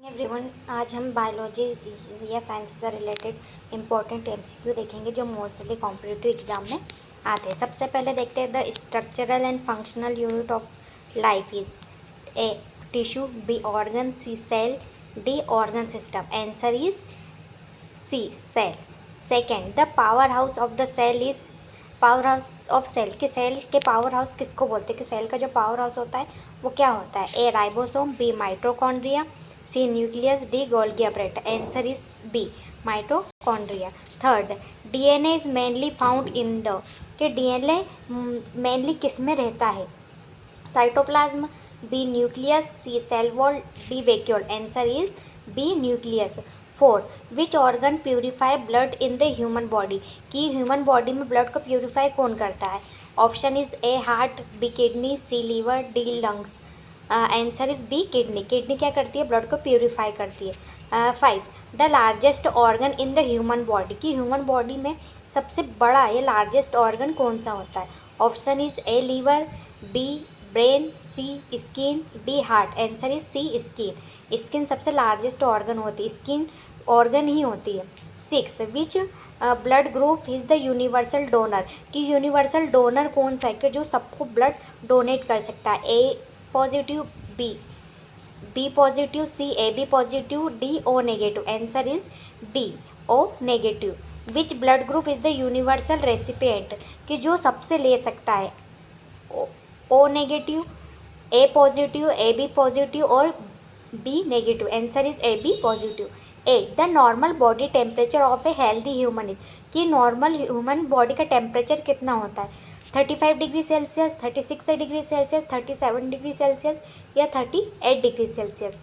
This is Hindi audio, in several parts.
एवरीवन, आज हम बायोलॉजी या साइंस से रिलेटेड इम्पोर्टेंट एमसीक्यू देखेंगे जो मोस्टली कॉम्पिटिटिव एग्जाम में आते हैं। सबसे पहले देखते हैं the structural and functional unit of life is a tissue, b organ, c cell, d organ system. Answer is c cell. Second, the powerhouse of the cell is powerhouse of cell के सेल के पावर हाउस किसको बोलते हैं कि सेल का जो पावर हाउस होता है वो क्या होता है? ए ribosome, b mitochondria, c nucleus, d Golgi apparatus। Answer is b mitochondria. Third, DNA is mainly found in the कि डीएनए मेनली किस में रहता है? Cytoplasm, b nucleus, c cell wall, d vacuole. Answer is b nucleus. Four, which organ purify blood in the human body कि ह्यूमन बॉडी में ब्लड को प्यूरिफाई कौन करता है? Option is a heart, b kidney, c liver, D lungs. Answer is b kidney. Kidney क्या करती है? ब्लड को प्यूरिफाई करती है। Five, the largest organ in the human body कि ह्यूमन बॉडी में सबसे बड़ा या लार्जेस्ट ऑर्गन कौन सा होता है? Option is a liver, b brain, c skin, d heart. Answer is c skin. Skin सबसे लार्जेस्ट ऑर्गन होती है, स्किन ऑर्गन ही होती है। Six, which blood group is the universal donor कि यूनिवर्सल डोनर कौन सा है कि जो सबको ब्लड डोनेट कर सकता है? A positive, B positive, C A B positive, D O negative. Answer is D O negative. Which blood group is the universal recipient कि जो सबसे ले सकता है? O negative, A positive, A B positive और B negative. Answer is A B positive. Eight, the normal body temperature of a healthy human is कि नॉर्मल ह्यूमन बॉडी का टेम्परेचर कितना होता है? 35 degree Celsius, 36 degree Celsius, 37 degree Celsius या 38 degree Celsius.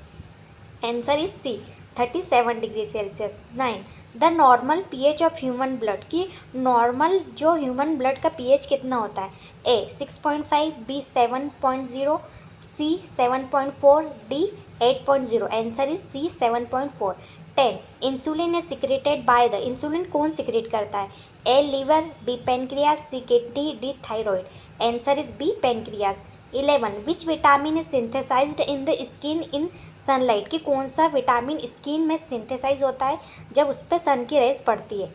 Answer is C 37 degree Celsius. Nine, the normal pH of human blood कि नॉर्मल जो ह्यूमन ब्लड का पीएच कितना होता है? A 6.5, B 7.0, C 7.4, D 8.0। Answer is C 7.4। 10, insulin is secreted by the insulin कौन सिक्रेट करता है? A liver, B pancreas, C kidney, D thyroid. Answer is B pancreas. 11, which vitamin is synthesised in the skin in sunlight कि कौन सा विटामिन स्किन में सिंथेसाइज होता है जब उस पर सन की रेज पड़ती है?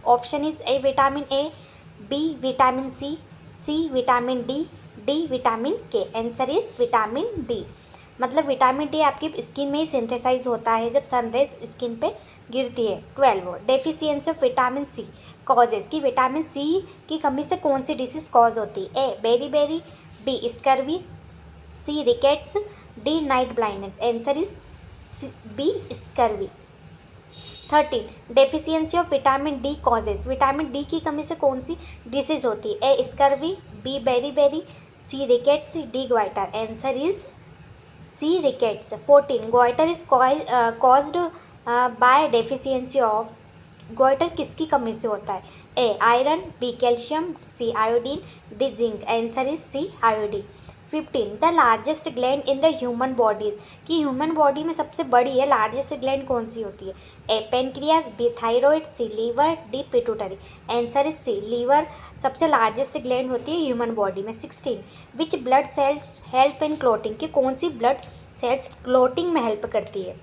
Option is A vitamin A, B vitamin C, C vitamin D, D vitamin K. Answer is vitamin D. मतलब विटामिन डी आपकी स्किन में ही सिंथेसाइज होता है जब सनरेज स्किन पे गिरती है। 12, deficiency of vitamin C causes कि विटामिन सी की कमी से कौन सी डिसीज कॉज होती है? A beri, B scurvy, C rickets, D night blindness. Answer is B scurvy. 13, deficiency of vitamin D causes vitamin D की कमी से कौन सी डिसीज होती है? A scurvy, B beri, C rickets, D goitre. Answer is C rickets. 14, goitre is caused by deficiency of goitre किसकी कमी से होता है? A iron, B calcium, C iodine, D zinc. Answer is C iodine. 15, the largest gland in the human bodies कि ह्यूमन बॉडी में सबसे बड़ी है लार्जेस्ट ग्लैंड कौन सी होती है? A pancreas, B thyroid, C liver, D pituitary. Answer is C liver सबसे लार्जेस्ट ग्लैंड होती है ह्यूमन बॉडी में। 16, which blood cell help in clotting कि कौन सी ब्लड सेल्स क्लोटिंग में हेल्प करती है?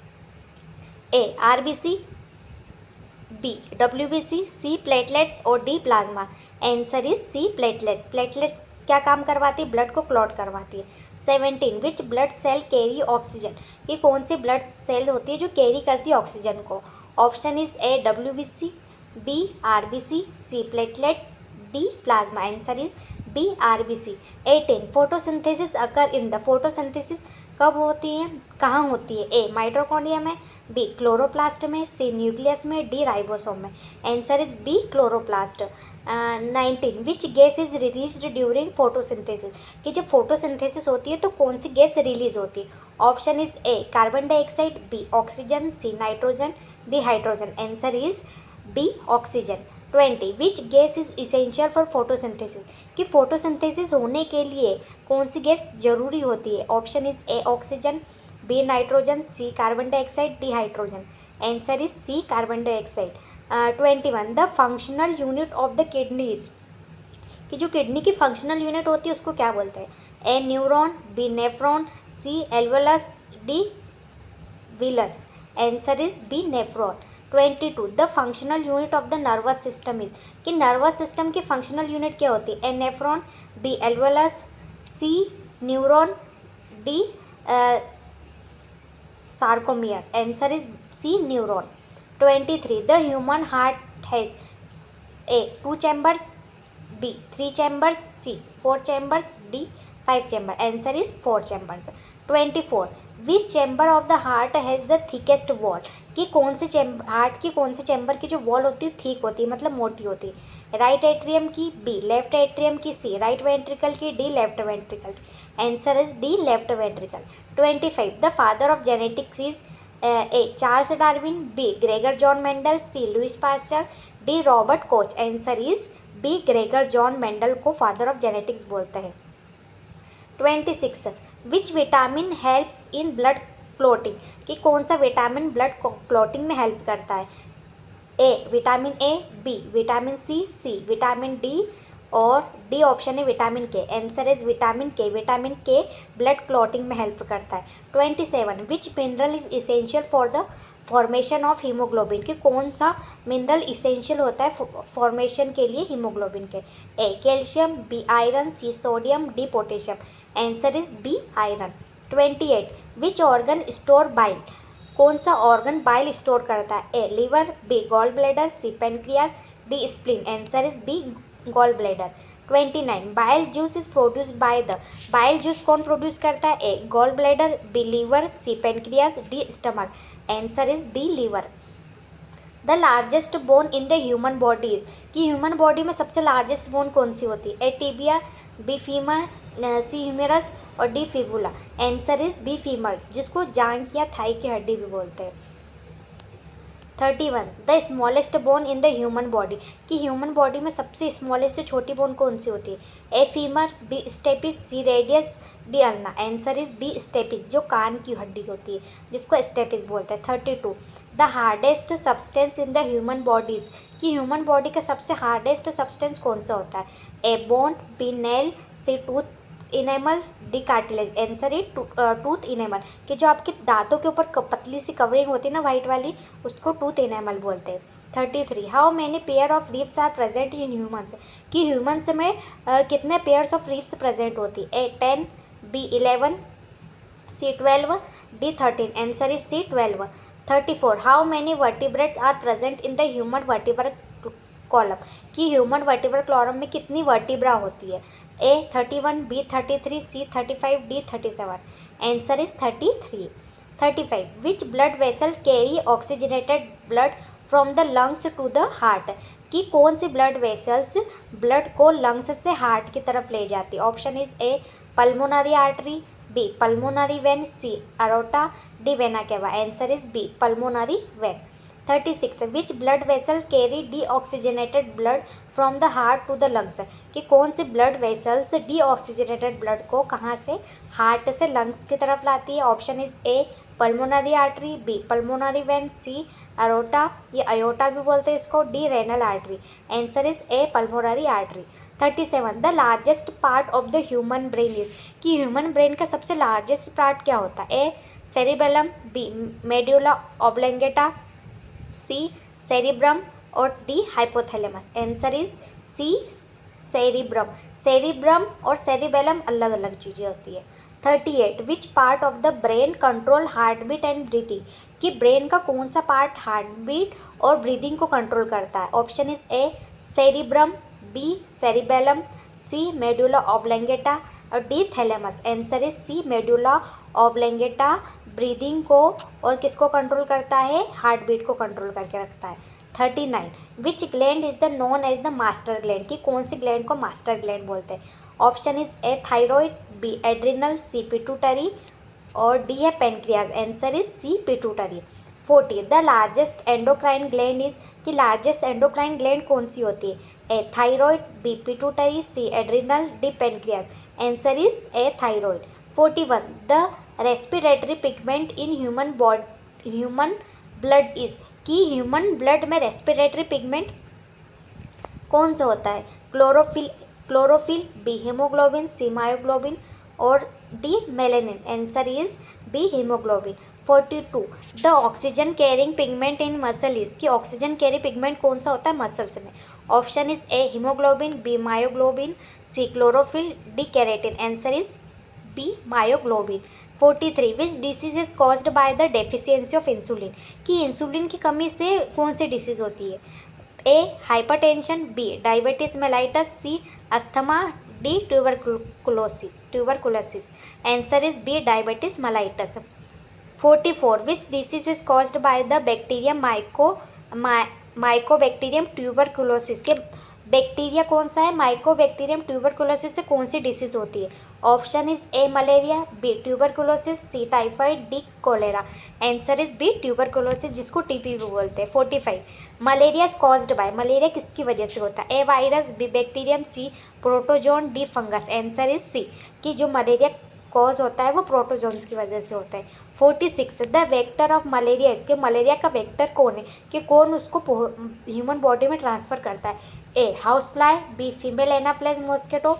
A RBC, B WBC, C platelets और D plasma. Answer is C platelet. Platelets क्या काम करवाती है? ब्लड को क्लॉट करवाती है। 17, which blood cell carry oxygen ये कौन सी ब्लड सेल होती है जो कैरी करती है ऑक्सीजन को? Option is a WBC, b RBC, c platelets, d plasma. Answer is b RBC. 18, photosynthesis occur in the photosynthesis कब होती है, कहाँ होती है? ए माइटोकॉन्ड्रिया में, बी क्लोरोप्लास्ट में, सी न्यूक्लियस में, डी राइबोसोम में। Answer is B chloroplast. 19, which gas is release during photosynthesis कि जब फोटोसिंथेसिस होती है तो कौन सी गैस रिलीज होती है? Option is a carbon dioxide, b oxygen, c nitrogen, d hydrogen. Answer is b oxygen. 20, which gas is essential for photosynthesis कि फोटोसिंथेसिस होने के लिए कौन सी गैस जरूरी होती है? Option is a oxygen, b nitrogen, c carbon dioxide, d hydrogen. Answer is c carbon dioxide. 21, the functional unit of the kidneys कि जो किडनी की फंक्शनल यूनिट होती है उसको क्या बोलते हैं? A neuron, B nephron, C alveolus, D villus. Answer is B nephron. 22 the functional unit of the nervous system is, कि नर्वस सिस्टम की फंक्शनल यूनिट क्या होती है? A nephron, B alveolus, C neuron, D sarcomere. Answer is C neuron. 23 the human heart has A 2 chambers, B 3 chambers, C 4 chambers, D 5 chambers. Answer is 4 chambers. 24 which chamber of the heart has the thickest wall, कि कौन से हार्ट की कौन से चैम्बर की जो वॉल होती है थिक होती है, मतलब मोटी होती है? राइट एट्रियम की, बी लेफ्ट एट्रियम की, सी राइट वेंट्रिकल की, डी लेफ्ट वेंट्रिकल की। Answer is d left ventricle. 25 the father of genetics is a Charles Darwin, b Gregor John Mendel, c Louis Pasteur, D Robert Koch. Answer is b Gregor John Mendel को फादर ऑफ जेनेटिक्स बोलते हैं। 26 which vitamin helps in blood clotting, कि कौन सा विटामिन ब्लड क्लोटिंग में हेल्प करता है? ए विटामिन ए, बी विटामिन सी, सी विटामिन डी और डी ऑप्शन है vitamin K. Answer is vitamin K. Vitamin K blood clotting में हेल्प करता है। 27 which mineral is essential for the formation of haemoglobin, कि कौन सा मिनरल इसेंशियल होता है फॉर्मेशन के लिए हीमोग्लोबिन के? A calcium, B iron, C sodium, D potassium. Answer is B iron. 28 which organ store bile, कौन सा ऑर्गन बाइल स्टोर करता है? A liver, B gall bladder, C pancreas, D spleen. Answer is B gall bladder. 29 bile juice is produced by the, bile juice कौन प्रोड्यूस करता है? A gall bladder, B liver, C pancreas, D stomach. Answer is B liver. The largest bone in the human body is, कि ह्यूमन बॉडी में सबसे लार्जेस्ट बोन कौन सी होती है? A tibia, b femur, c humerus और d fibula. Answer is b femur, जिसको जांघ या थाई की हड्डी भी बोलते हैं। 31 the smallest bone in the human body, कि ह्यूमन बॉडी में सबसे स्मॉलेस्ट छोटी बोन कौन सी होती है? A femur, b stapes, c radius, d ulna. Answer is b stapes, जो कान की हड्डी होती है जिसको स्टेपिस बोलते हैं। 32 the hardest substance in the human bodies, कि ह्यूमन बॉडी का सबसे हार्डेस्ट सब्सटेंस कौन सा होता है? A bone, B nail, C tooth enamel, D cartilage. Answer is tooth enamel, कि जो आपके दांतों के ऊपर पतली सी कवरिंग होती है ना वाइट वाली, उसको टूथ इनेमल बोलते हैं। 33 how many pair of ribs are present in humans, कि ह्यूमन्स में कितने पेयर्स ऑफ रिब्स प्रेजेंट होती है? A 10, b 11, c 12, d 13। Answer is c 12। 34 how many vertebrates are present in the human vertebral column, कि ह्यूमन वर्टिब्रल कॉलम में कितनी वर्टिब्रा होती है? A 31, b 33, c 35, d 37। Answer is 33। 35 which blood vessel carry oxygenated blood from the lungs to the heart, कि कौन सी ब्लड वेसल्स ब्लड को लंग्स से हार्ट की तरफ ले जाती है? Option is A pulmonary artery, B pulmonary vein, C aorta, D vena cava. Answer is B pulmonary vein. 36 which blood vessel carry deoxygenated blood from the heart to the lungs, कि कौन सी blood vessels deoxygenated blood को कहाँ से हार्ट से लंग्स की तरफ लाती है? Option is A pulmonary artery, B pulmonary vein, C aorta, ये अयोटा भी बोलते हैं इसको, d renal artery. Answer is A pulmonary artery. 37 the largest part of the human brain is, कि ह्यूमन ब्रेन का सबसे लार्जेस्ट पार्ट क्या होता है? A cerebellum, b medulla oblongata, c cerebrum और d hypothalamus. Answer is c cerebrum. Cerebrum और सेरिबेलम अलग अलग चीज़ें होती है। 38 विच part of the brain control heart beat and breathing, कि ब्रेन का कौन सा पार्ट हार्ट बीट और ब्रीदिंग को कंट्रोल करता है? Option is A cerebrum, B cerebellum, C medulla oblongata और D thalamus. Answer is C medulla oblongata breathing को और किसको कंट्रोल करता है? हार्ट बीट को कंट्रोल करके रखता है। 39 which gland is the known as the master gland, कि कौन सी ग्लैंड को मास्टर ग्लैंड बोलते हैं? Option is A thyroid, B adrenal, C pituitary और डी है pancreas. Answer is C pituitary. 40 the largest endocrine gland is, कि लार्जेस्ट एंडोक्राइन ग्लैंड कौन सी होती है? A thyroid, B pituitary, C adrenal, D pancreas. Answer is A thyroid. 41 the respiratory pigment in human blood is, कि ह्यूमन ब्लड में रेस्पिरेटरी पिगमेंट कौन सा होता है? Chlorophyll, b haemoglobin, c myoglobin और d melanin. Answer is b haemoglobin. 42 the oxygen carrying pigment in muscle is, कि ऑक्सीजन कैरी पिगमेंट कौन सा होता है मसल्स में। Option is a haemoglobin, b myoglobin, c chlorophyll, d keratin. Answer is b myoglobin. 43 which disease is caused by the deficiency of insulin, कि इंसुलिन की कमी से कौन सी डिसीज होती है। A hypertension, B diabetes mellitus, C asthma, D tuberculosis. Answer is B diabetes mellitus. 44 which disease is caused by the bacterium mycobacterium tuberculosis, के बैक्टीरिया कौन सा है माइकोबैक्टीरियम ट्यूबरकुलोसिस से कौन सी डिसीज होती है। Option is A malaria, B tuberculosis, C typhoid, D cholera. Answer is B tuberculosis, जिसको टीपी भी बोलते हैं। 45 malaria is caused by, malaria किसकी वजह से होता है। ए virus, B bacterium, C protozoan, D fungus. Answer is C, कि जो मलेरिया कॉज होता है वो प्रोटोजोन्स की वजह से होता है। 46 द वेक्टर ऑफ मलेरिया, इसके मलेरिया का वेक्टर कौन है, कि कौन उसको ह्यूमन बॉडी में ट्रांसफ़र करता है। A house fly, b female Anopheles mosquito,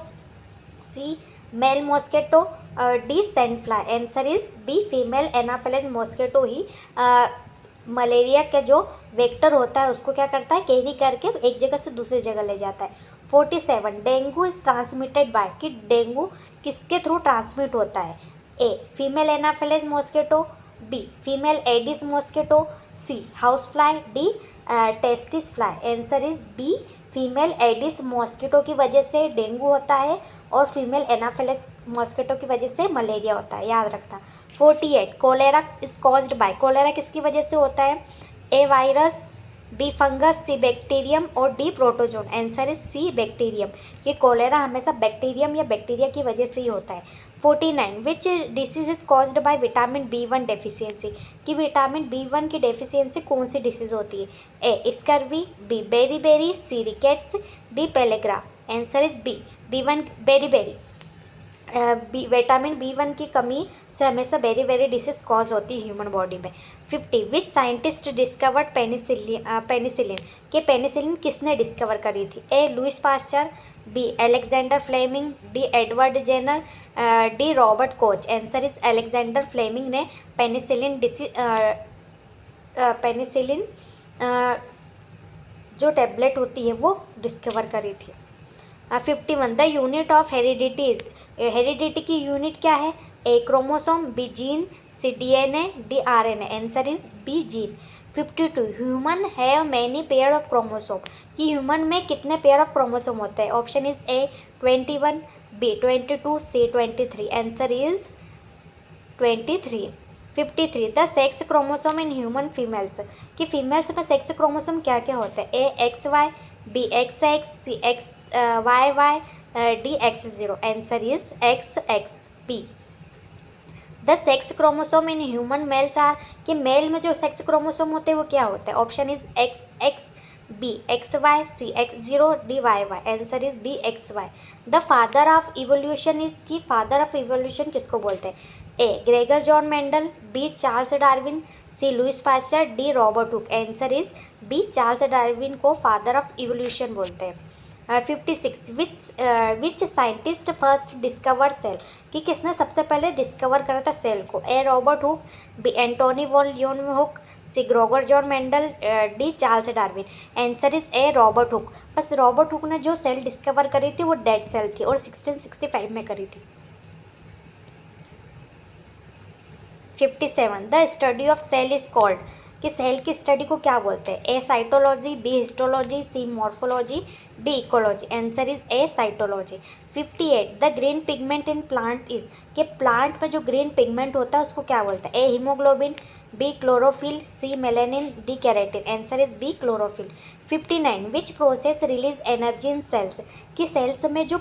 c male mosquito, d sand fly. Answer is b female Anopheles mosquito ही मलेरिया का जो वेक्टर होता है उसको क्या करता है, कैरी करके एक जगह से दूसरी जगह ले जाता है। 47 डेंगू इज ट्रांसमिटेड बाय, कि डेंगू किसके थ्रू ट्रांसमिट होता है। A female Anopheles mosquito, b female Aedes mosquito, c house fly, d tsetse fly. Answer is b female Aedes mosquito की वजह से डेंगू होता है और फीमेल एनाफिलिस मॉस्किटो की वजह से मलेरिया होता है, याद रखना। 48 cholera is caused by, cholera किसकी वजह से होता है। ए virus, B fungus, C bacterium और D protozoan. Answer is C bacterium, ये कोलेरा हमेशा बैक्टीरियम या बैक्टीरिया की वजह से ही होता है। 49 which disease is caused by vitamin B1 deficiency, कि विटामिन B1 की डेफिशिएंसी कौन सी डिसीज होती है। A scurvy, B beriberi, C rickets, D pellagra. Answer is B B1 beriberi. Vitamin B1 की कमी से हमेशा वेरी डिसीज कॉज होती है ह्यूमन बॉडी में। 50 विच साइंटिस्ट डिस्कवर्ड पेनिसिलिन, के पेनिसिलिन किसने डिस्कवर करी थी। A Louis Pasteur, B Alexander Fleming, D Edward Jenner, D Robert Koch. Answer is Alexander Fleming ने पेनिसिलिन जो टैबलेट होती है वो डिस्कवर करी थी। 51 the unit of heredities, heredity की यूनिट क्या है। A chromosome, B gene, C DNA, D RNA। Answer is B gene. 52 human have many pair of chromosome, कि ह्यूमन में कितने पेयर ऑफ क्रोमोसोम होते हैं। Option is A 21, B 22, C 23। Answer is 23। 53 the sex chromosome in human females, कि फीमेल्स में सेक्स क्रोमोसोम क्या क्या होते हैं। A XY, B XX, C XYY, D X0। Answer is XX। The sex chromosome in human males are, कि मेल में जो सेक्स क्रोमोसोम होते हैं वो क्या होता है। Option is XX, B XY, C X0, D YY। Answer is B XY। The father of evolution is, की फादर ऑफ इवोल्यूशन किसको बोलते हैं। A Gregor John Mendel, B Charles Darwin, C Louis Pasteur, D Robert Hooke. Answer is B Charles Darwin को फादर ऑफ इवोल्यूशन बोलते हैं। 56 which scientist first discover cell, कि किसने सबसे पहले डिस्कवर करा था सेल को। A Robert hook, B Antonie van Leeuwenhoek, C Gregor John Mendel, D Charles Darwin. Answer is A Robert Hooke. बस रॉबर्ट हुक ने जो सेल डिस्कवर करी थी वो डेड सेल थी और 1665 में करी थी। 57 the study of cell is called, कि सेल की स्टडी को क्या बोलते हैं। A cytology, B histology, C morphology, D ecology. Answer is A cytology. 58 the green pigment in plant is, कि प्लांट में जो ग्रीन पिगमेंट होता है उसको क्या बोलते हैं। A haemoglobin, B chlorophyll, C melanin, D keratin. Answer is B chlorophyll. 59 which process release energy in cells, कि सेल्स में जो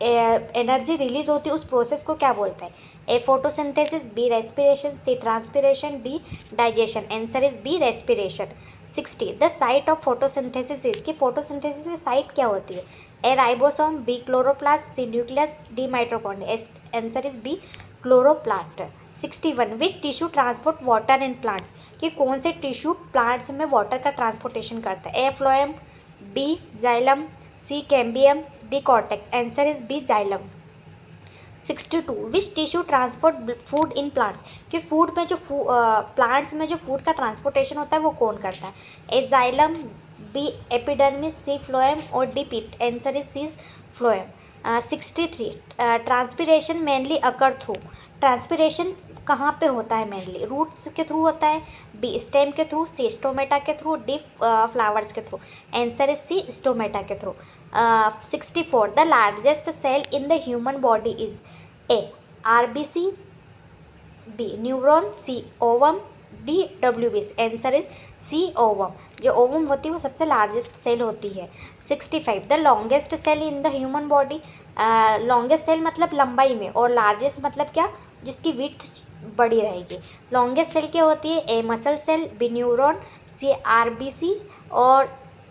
एनर्जी रिलीज होती है उस प्रोसेस को क्या बोलते हैं। A photosynthesis, B respiration, C transpiration, D digestion. Answer is B respiration. 60 the site of photosynthesis is, की फोटोसिंथेसिस की साइट क्या होती है। ए ribosome, B chloroplast, C nucleus, D mitochondria. Answer is B chloroplast. 61 which tissue transport water in plants, कि कौन से टिश्यू प्लांट्स में वाटर का ट्रांसपोर्टेशन करता है। A phloem, B xylem, C cambium, D cortex. Answer is B xylem. 62 which tissue transport food in plants, कि फूड में जो प्लांट्स में जो फूड का ट्रांसपोर्टेशन होता है वो कौन करता है? A xylem, b epidermis, c phloem और d pith. Answer is c phloem. 63 transpiration mainly occur through, transpiration कहाँ पे होता है मेनली? रूट्स के थ्रू होता है, बी स्टेम के थ्रू, सी स्टोमेटा के थ्रू, डी फ्लावर्स के through. Answer is C stomata के through. 64 the largest cell in the human body is A RBC, B neuron, C ovum, D WBC. Answer is C ovum. जो ओवम होती है वो सबसे लार्जेस्ट सेल होती है। 65 the longest cell in the human body, longest cell मतलब लंबाई में, और लार्जेस्ट मतलब क्या? जिसकी विड्थ बड़ी रहेगी। लॉन्गेस्ट सेल क्या होती है? A muscle cell, B neuron, C RBC और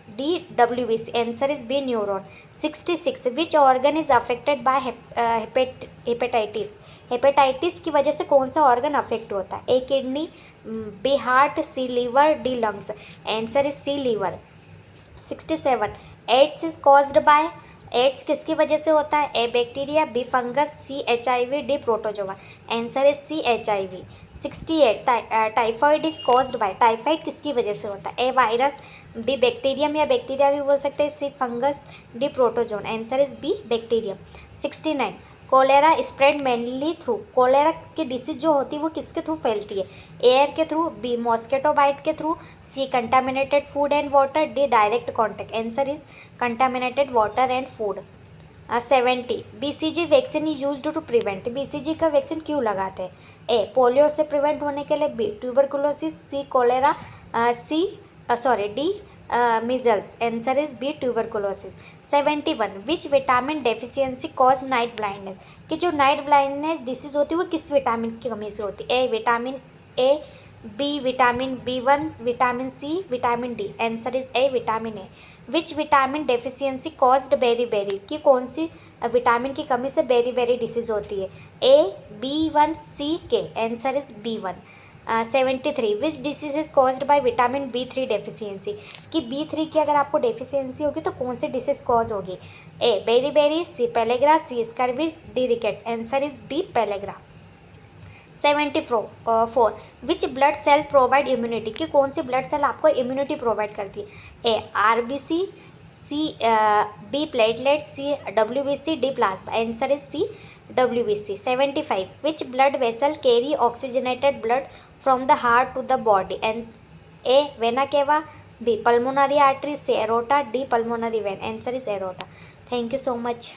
D WBC. Answer is B neuron. 66 which organ is affected by hepatitis, hepatitis की वजह से कौन सा ऑर्गन अफेक्ट होता है? A kidney, B heart, C liver, D lungs. Answer is C liver. 67 AIDS is caused by, AIDS किसकी वजह से होता है? A bacteria, B fungus, C HIV, D protozoa. Answer is C HIV। 68 typhoid is caused by, typhoid किसकी वजह से होता है? ए वायरस, बी बैक्टीरियम या बैक्टीरिया भी बोल सकते हैं, c fungus, d protozoan. Answer is b bacterium. 69 cholera spread mainly through, cholera की डिसीज जो होती है वो किसके थ्रू फैलती है? एयर के थ्रू, बी मॉस्किटो बाइट के through, c contaminated food and water, d direct contact. Answer is contaminated water and food. 70 BCG vaccine is used to prevent, BCG का वैक्सीन क्यों लगाते हैं? ए पोलियो से प्रिवेंट होने के लिए, b tuberculosis, c cholera, d measles. Answer is B tuberculosis. 71 which vitamin deficiency cause night blindness, कि जो नाइट ब्लाइंडनेस डिसीज होती है वो किस विटामिन की कमी से होती है? ए vitamin A, B vitamin B1, vitamin C, vitamin D. Answer is A vitamin A. Which vitamin deficiency caused beriberi, कि कौन सी विटामिन की कमी से बेरी बेरी डिसीज होती है? ए B1, C, K। Answer is B1। 73 which disease is caused by vitamin B3 deficiency, कि B3 की अगर आपको डेफिशिएंसी होगी तो कौन सी डिसीज कॉज होगी? A beri beri, C pellagra, C scurvy, D rickets. Answer is B pellagra. 74 which blood cell provide immunity, कि कौन सी ब्लड सेल आपको इम्यूनिटी प्रोवाइड करती है? A RBC, C B platelet, C WBC, D plasma. Answer is C WBC। 75 which blood vessel carry oxygenated blood from the heart to the body? And A vena cava, B pulmonary artery, C aorta, D pulmonary vein. Answer is aorta. Thank you so much.